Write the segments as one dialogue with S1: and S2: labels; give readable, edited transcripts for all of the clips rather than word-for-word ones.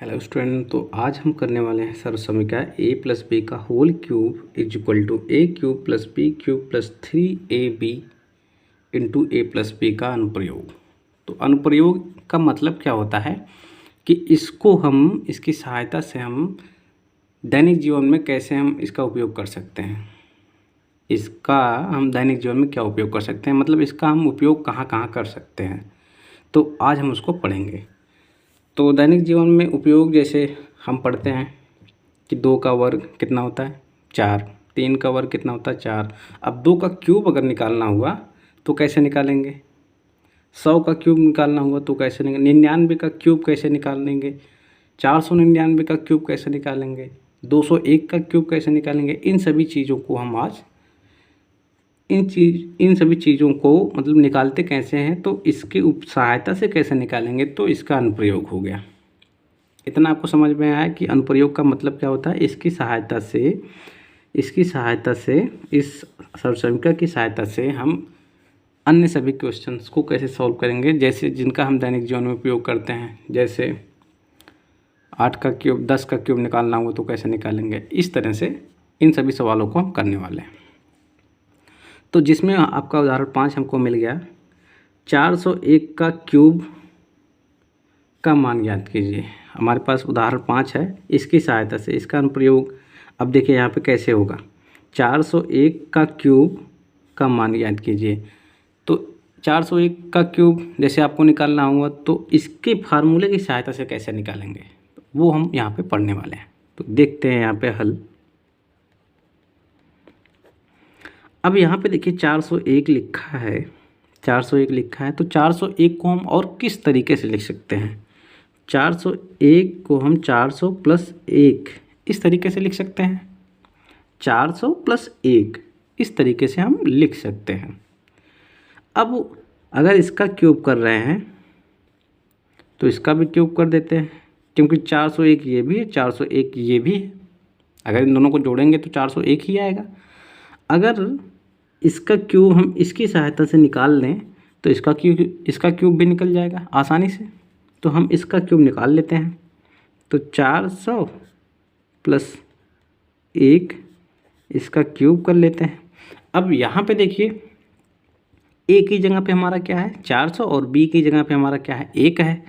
S1: Hello student. तो आज हम करने वाले हैं सर्व समीकरण a प्लस बी का whole cube is equal to a cube plus b cube plus 3ab into a plus b का अनुप्रयोग। तो अनुप्रयोग का मतलब क्या होता है कि इसकी सहायता से हम दैनिक जीवन में कैसे हम इसका उपयोग कर सकते हैं। इसका हम दैनिक जीवन में क्या उपयोग कर सकते हैं, मतलब इसका हम उपयोग कहाँ कहाँ कर सकते हैं, तो आज हम उसको पढ़ेंगे। तो दैनिक जीवन में उपयोग जैसे हम पढ़ते हैं कि 2 का वर्ग कितना होता है 4, 3 का वर्ग कितना होता है 4। अब 2 का क्यूब अगर निकालना हुआ तो कैसे निकालेंगे, 100 का क्यूब निकालना हुआ तो कैसे निकालेंगे, 99 का क्यूब कैसे निकालेंगे, 499 का क्यूब कैसे निकालेंगे, 201 का क्यूब कैसे निकालेंगे। इन सभी चीज़ों को हम आज इन सभी चीज़ों को मतलब निकालते कैसे हैं, तो इसकी सहायता से कैसे निकालेंगे, तो इसका अनुप्रयोग हो गया। इतना आपको समझ में आया कि अनुप्रयोग का मतलब क्या होता है। इसकी सहायता से इस सर्वसमीकरण की सहायता से हम अन्य सभी क्वेश्चंस को कैसे सॉल्व करेंगे, जैसे जिनका हम दैनिक जीवन में उपयोग करते हैं। जैसे 8 का क्यूब 10 का क्यूब निकालना हो तो कैसे निकालेंगे। इस तरह से इन सभी सवालों को हम करने वाले हैं। तो जिसमें आपका उदाहरण 5 हमको मिल गया, 401 का क्यूब का मान ज्ञात कीजिए। हमारे पास उदाहरण 5 है, इसकी सहायता से इसका अनुप्रयोग अब देखिए यहाँ पे कैसे होगा। 401 का क्यूब का मान ज्ञात कीजिए। तो 401 का क्यूब जैसे आपको निकालना होगा तो इसके फार्मूले की सहायता से कैसे निकालेंगे, वो हम यहाँ पे पढ़ने वाले हैं। तो देखते हैं यहाँ पे हल। अब यहाँ पे देखिए 401 लिखा है, 401 लिखा है, तो 401 को हम और किस तरीके से लिख सकते हैं। 401 को हम 400 प्लस 1 इस तरीके से लिख सकते हैं। 400 प्लस 1 इस तरीके से हम लिख सकते हैं। अब अगर इसका क्यूब कर रहे हैं तो इसका भी क्यूब कर देते हैं, क्योंकि 401 ये भी है, 401 ये भी है। अगर इन दोनों को जोड़ेंगे तो 401 ही आएगा। अगर इसका क्यूब हम इसकी सहायता से निकाल लें तो इसका क्यूब भी निकल जाएगा आसानी से। तो हम इसका क्यूब निकाल लेते हैं। तो 400 प्लस 1 इसका क्यूब कर लेते हैं। अब यहाँ पे देखिए ए की जगह पे हमारा क्या है 400 और बी की जगह पे हमारा क्या है 1 है।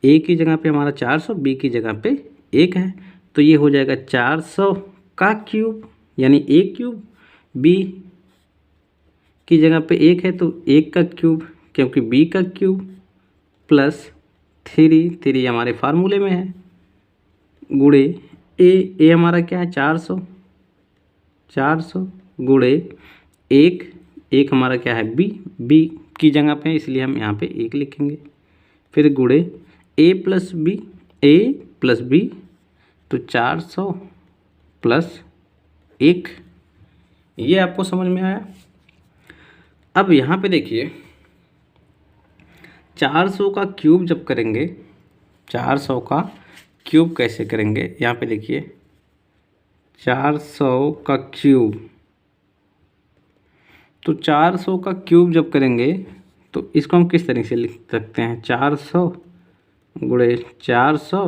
S1: ए की जगह पे हमारा 400, बी की जगह पे 1 है। तो ये हो जाएगा 400 का क्यूब यानी ए क्यूब, बी की जगह पे 1 है तो 1 का क्यूब, क्योंकि बी का क्यूब प्लस 3 हमारे फार्मूले में है, गुणे ए हमारा क्या है 400 गुणे 1 हमारा क्या है बी की जगह पे है, इसलिए हम यहाँ पे 1 लिखेंगे। फिर गुणे ए प्लस बी, तो 400 प्लस 1। ये आपको समझ में आया। अब यहाँ पे देखिए 400 का क्यूब जब करेंगे, 400 का क्यूब कैसे करेंगे, यहाँ पे देखिए 400 का क्यूब, तो 400 का क्यूब जब करेंगे तो इसको हम किस तरीके से लिख सकते हैं, 400 गुणे 400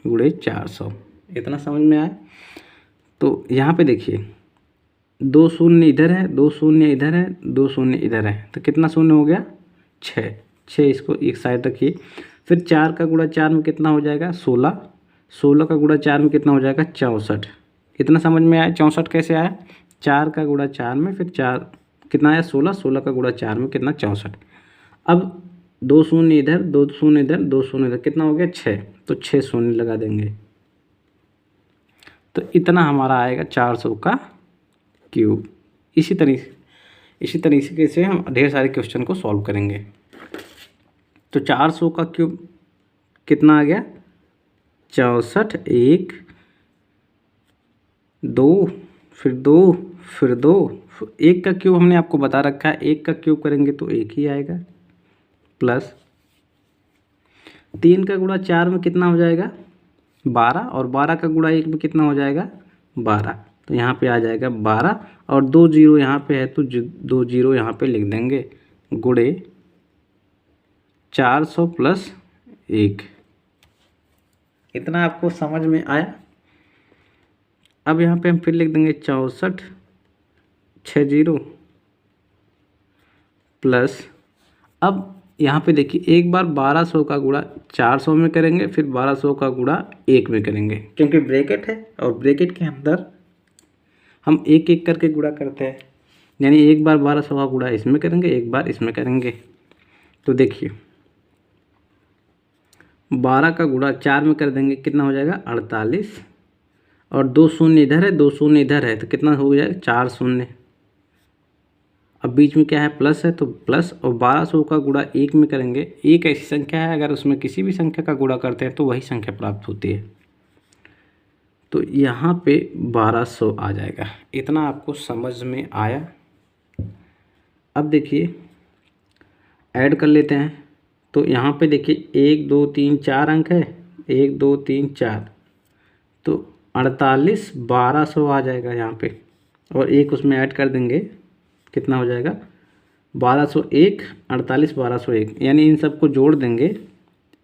S1: गुणे 400। इतना समझ में आया। तो यहाँ पे देखिए 2 शून्य इधर है, 2 शून्य इधर है, 2 शून्य इधर है, तो कितना शून्य हो गया 6। इसको एक साइड रखिए। फिर 4 का गुणा 4 में कितना हो जाएगा 16, 16 का गुणा 4 में कितना हो जाएगा 64। इतना समझ में आया। 64 कैसे आया, 4 का गुणा 4 में फिर 4 कितना आया 16, 16 का गुणा 4 में कितना 64। अब 2 शून्य इधर, 2 शून्य इधर, 2 शून्य इधर, कितना हो गया 6, तो 6 शून्य लगा देंगे। तो इतना हमारा आएगा 400 का क्यूब। इसी तरीके से हम ढेर सारे क्वेश्चन को सॉल्व करेंगे। तो 400 का क्यूब कितना आ गया 64, 1 2 फिर 2 फिर 2। 1 का क्यूब हमने आपको बता रखा है, 1 का क्यूब करेंगे तो 1 ही आएगा, प्लस 3 का गुणा 4 में कितना हो जाएगा 12, और 12 का गुणा 1 में कितना हो जाएगा 12। तो यहाँ पे आ जाएगा 12 और 2 जीरो यहाँ पे है तो 2 जीरो यहाँ पे लिख देंगे, गुणे 400 प्लस 1। इतना आपको समझ में आया। अब यहाँ पे हम फिर लिख देंगे 64 60 प्लस, अब यहाँ पे देखिए एक बार 1200 का गुणा 400 में करेंगे, फिर 1200 का गुणा 1 में करेंगे, क्योंकि ब्रैकेट है और ब्रैकेट के अंदर हम एक एक करके गुणा करते हैं। यानी एक बार 1200 का गुणा इसमें करेंगे, एक बार इसमें करेंगे। तो देखिए 12 का गुणा 4 में कर देंगे, कितना हो जाएगा 48, और 2 शून्य इधर है 2 शून्य इधर है, तो कितना हो जाएगा 4 शून्य। अब बीच में क्या है प्लस है, तो प्लस, और 1200 का गुणा 1 में करेंगे। एक ऐसी संख्या है अगर उसमें किसी भी संख्या का गुणा करते हैं तो वही संख्या प्राप्त होती है। तो यहाँ पे 1200 आ जाएगा। इतना आपको समझ में आया। अब देखिए ऐड कर लेते हैं। तो यहाँ पे देखिए 1 2 3 4 अंक है, 1 2 3 4, तो 48 1200 आ जाएगा यहाँ पे, और एक उसमें ऐड कर देंगे, कितना हो जाएगा 1201 48 1201, यानी इन सबको जोड़ देंगे।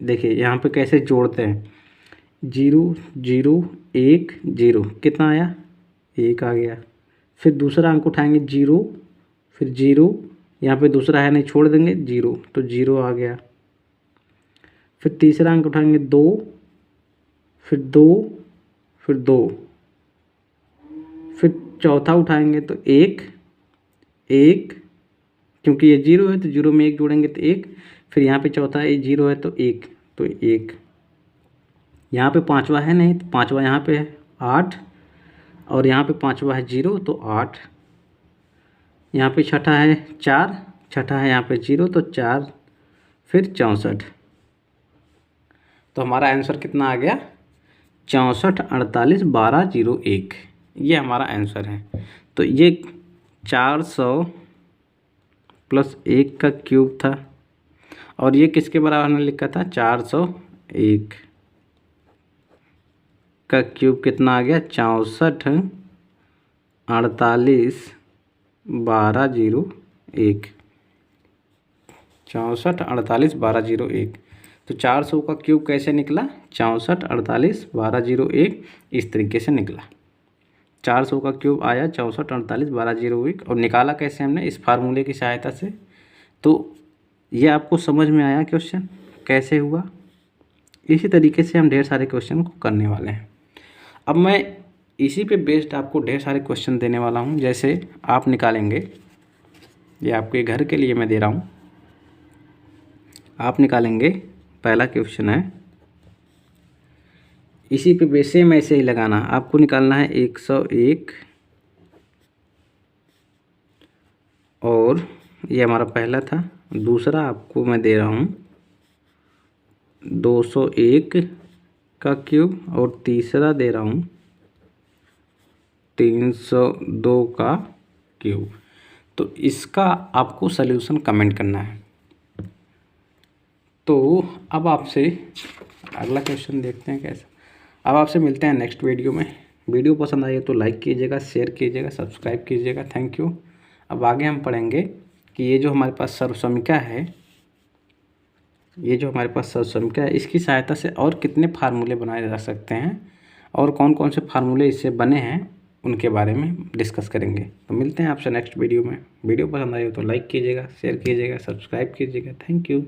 S1: देखिए यहाँ पे कैसे जोड़ते हैं, 0 0 1 0, कितना आया 1 आ गया। फिर दूसरा अंक उठाएंगे 0, फिर 0, यहाँ पे दूसरा है नहीं छोड़ देंगे 0, तो 0 आ गया। फिर तीसरा अंक उठाएंगे 2, फिर 2, फिर 2, फिर चौथा उठाएंगे तो 1 1, क्योंकि ये 0 है तो 0 में 1 जोड़ेंगे तो 1, फिर यहाँ पे चौथा ये 0 है तो 1, तो 1, यहाँ पे पांचवा है नहीं तो पांचवा यहाँ पे है 8, और यहाँ पे पांचवा है 0 तो 8, यहाँ पे छठा है 4, छठा है यहाँ पे 0 तो 4, फिर 64। तो हमारा आंसर कितना आ गया 64 48 12 01, ये हमारा आंसर है। तो ये 400 प्लस 1 का क्यूब था, और ये किसके बराबर हमने लिखा था 401 का क्यूब, कितना आ गया 64 48 12 01, 64 48 12 01। तो 400 का क्यूब कैसे निकला 64 48 12 01, इस तरीके से निकला। 400 का क्यूब आया 64 48 12 01, और निकाला कैसे हमने इस फार्मूले की सहायता से। तो ये आपको समझ में आया क्वेश्चन कैसे हुआ। इसी तरीके से हम ढेर सारे क्वेश्चन को करने वाले हैं। अब मैं इसी पे बेस्ड आपको ढेर सारे क्वेश्चन देने वाला हूँ। जैसे आप निकालेंगे, ये आपके घर के लिए मैं दे रहा हूँ, आप निकालेंगे। पहला क्वेश्चन है, इसी पे बेस सेम ऐसे ही लगाना, आपको निकालना है 101, और ये हमारा पहला था। दूसरा आपको मैं दे रहा हूँ 201 का क्यूब, और तीसरा दे रहा हूँ 302 का क्यूब। तो इसका आपको सल्यूशन कमेंट करना है। तो अब आपसे अगला क्वेश्चन देखते हैं कैसा। अब आपसे मिलते हैं नेक्स्ट वीडियो में। वीडियो पसंद आई तो लाइक कीजिएगा, शेयर कीजिएगा, सब्सक्राइब कीजिएगा। Thank you. अब आगे हम पढ़ेंगे कि ये जो हमारे पास सर्वसमीका है, ये जो हमारे पास सर्वसमीका है, इसकी सहायता से और कितने फार्मूले बनाए जा सकते हैं, और कौन कौन से फार्मूले इससे बने हैं उनके बारे में डिस्कस करेंगे। तो मिलते हैं आपसे नेक्स्ट वीडियो में। वीडियो पसंद आई हो तो लाइक कीजिएगा, शेयर कीजिएगा, सब्सक्राइब कीजिएगा। Thank you.